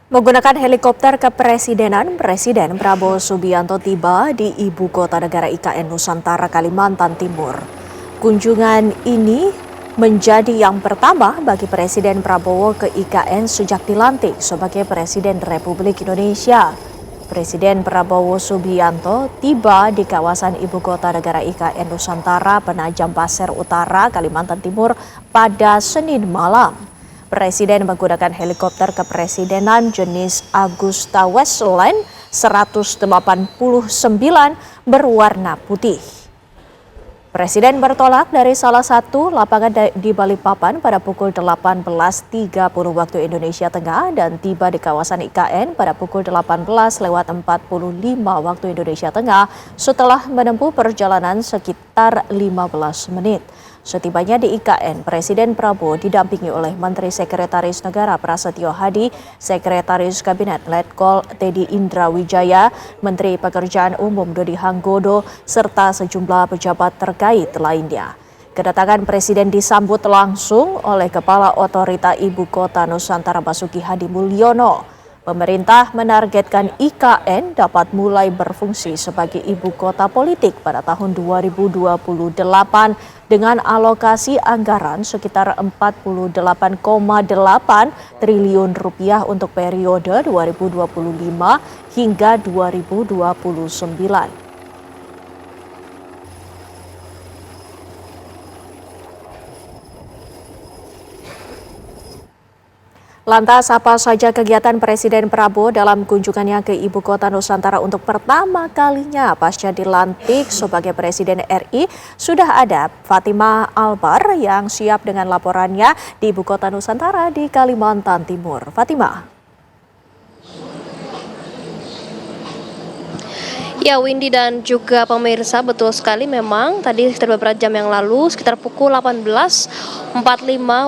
Menggunakan helikopter kepresidenan, Presiden Prabowo Subianto tiba di ibu kota negara IKN Nusantara, Kalimantan Timur. Kunjungan ini menjadi yang pertama bagi Presiden Prabowo ke IKN sejak dilantik sebagai Presiden Republik Indonesia. Presiden Prabowo Subianto tiba di kawasan ibu kota negara IKN Nusantara, Penajam Pasir Utara, Kalimantan Timur pada Senin malam. Presiden menggunakan helikopter kepresidenan jenis Agusta Westland 189 berwarna putih. Presiden bertolak dari salah satu lapangan di Balikpapan pada pukul 18.30 waktu Indonesia Tengah dan tiba di kawasan IKN pada pukul 18.45 waktu Indonesia Tengah setelah menempuh perjalanan sekitar 15 menit. Setibanya di IKN, Presiden Prabowo didampingi oleh Menteri Sekretaris Negara Prasetyo Hadi, Sekretaris Kabinet Letkol Teddy Indra Wijaya, Menteri Pekerjaan Umum Dodi Hanggodo, serta sejumlah pejabat terkait lainnya. Kedatangan Presiden disambut langsung oleh Kepala Otorita Ibu Kota Nusantara Basuki Hadi Mulyono. Pemerintah menargetkan IKN dapat mulai berfungsi sebagai ibu kota politik pada tahun 2028 dengan alokasi anggaran sekitar 48,8 triliun rupiah untuk periode 2025 hingga 2029. Lantas apa saja kegiatan Presiden Prabowo dalam kunjungannya ke ibu kota Nusantara untuk pertama kalinya pasca dilantik sebagai Presiden RI? Sudah ada Fatimah Albar yang siap dengan laporannya di ibu kota Nusantara di Kalimantan Timur. Fatimah. Ya, Windy dan juga pemirsa, betul sekali memang tadi sekitar beberapa jam yang lalu sekitar pukul 18.45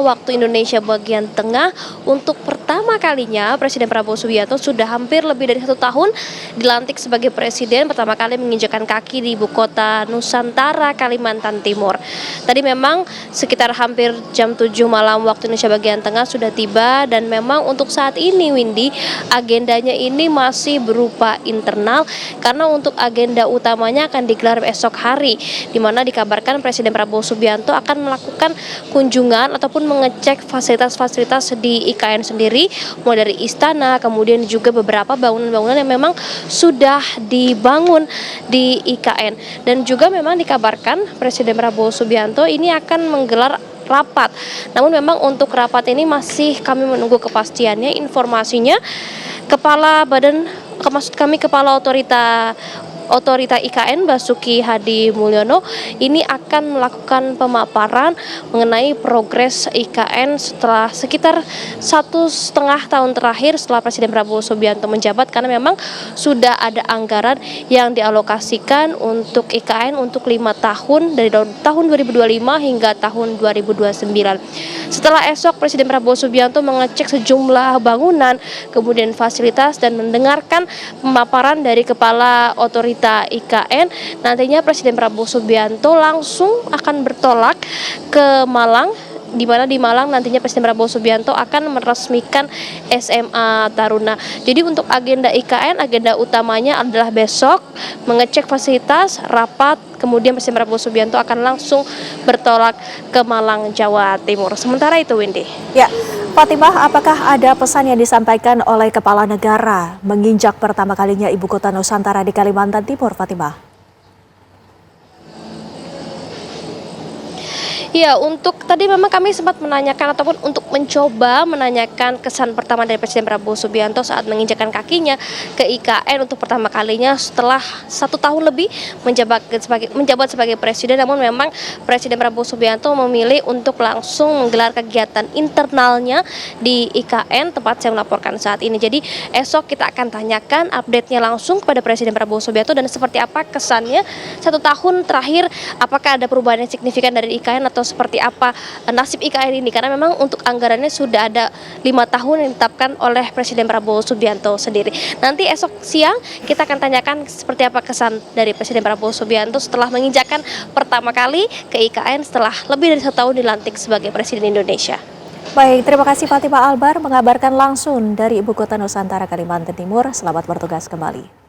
waktu Indonesia bagian tengah untuk pertama kalinya Presiden Prabowo Subianto sudah hampir lebih dari 1 tahun dilantik sebagai Presiden, pertama kali menginjakan kaki di ibu kota Nusantara, Kalimantan Timur. Tadi memang sekitar hampir jam 7 malam waktu Indonesia bagian tengah sudah tiba dan memang untuk saat ini Windy agendanya ini masih berupa internal karena untuk agenda utamanya akan digelar esok hari, di mana dikabarkan Presiden Prabowo Subianto akan melakukan kunjungan ataupun mengecek fasilitas-fasilitas di IKN sendiri, mulai dari istana, kemudian juga beberapa bangunan-bangunan yang memang sudah dibangun di IKN. Dan juga memang dikabarkan Presiden Prabowo Subianto ini akan menggelar rapat. Namun memang untuk rapat ini masih kami menunggu kepastiannya, informasinya. Kepala Otorita IKN Basuki Hadi Mulyono ini akan melakukan pemaparan mengenai progres IKN setelah sekitar 1,5 tahun terakhir setelah Presiden Prabowo Subianto menjabat, karena memang sudah ada anggaran yang dialokasikan untuk IKN untuk 5 tahun dari tahun 2025 hingga tahun 2029. Setelah esok Presiden Prabowo Subianto mengecek sejumlah bangunan, kemudian fasilitas dan mendengarkan pemaparan dari Kepala Otorita IKN, nantinya Presiden Prabowo Subianto langsung akan bertolak ke Malang, di mana di Malang nantinya Presiden Prabowo Subianto akan meresmikan SMA Taruna. Jadi untuk agenda IKN, agenda utamanya adalah besok mengecek fasilitas, rapat, kemudian Presiden Prabowo Subianto akan langsung bertolak ke Malang, Jawa Timur. Sementara itu, Windy. Ya, Fatimah, apakah ada pesan yang disampaikan oleh Kepala Negara menginjak pertama kalinya ibu kota Nusantara di Kalimantan Timur, Fatimah? Ya, untuk tadi memang kami sempat menanyakan ataupun untuk mencoba menanyakan kesan pertama dari Presiden Prabowo Subianto saat menginjakan kakinya ke IKN untuk pertama kalinya setelah 1 tahun lebih menjabat sebagai Presiden. Namun memang Presiden Prabowo Subianto memilih untuk langsung menggelar kegiatan internalnya di IKN tempat saya melaporkan saat ini. Jadi esok kita akan tanyakan update-nya langsung kepada Presiden Prabowo Subianto dan seperti apa kesannya 1 tahun terakhir, apakah ada perubahan yang signifikan dari IKN atau seperti apa nasib IKN ini, karena memang untuk anggarannya sudah ada 5 tahun yang ditetapkan oleh Presiden Prabowo Subianto sendiri. Nanti esok siang kita akan tanyakan seperti apa kesan dari Presiden Prabowo Subianto setelah menginjakan pertama kali ke IKN setelah lebih dari 1 tahun dilantik sebagai Presiden Indonesia. Baik, terima kasih Fatima Albar mengabarkan langsung dari Ibu Kota Nusantara, Kalimantan Timur. Selamat bertugas kembali.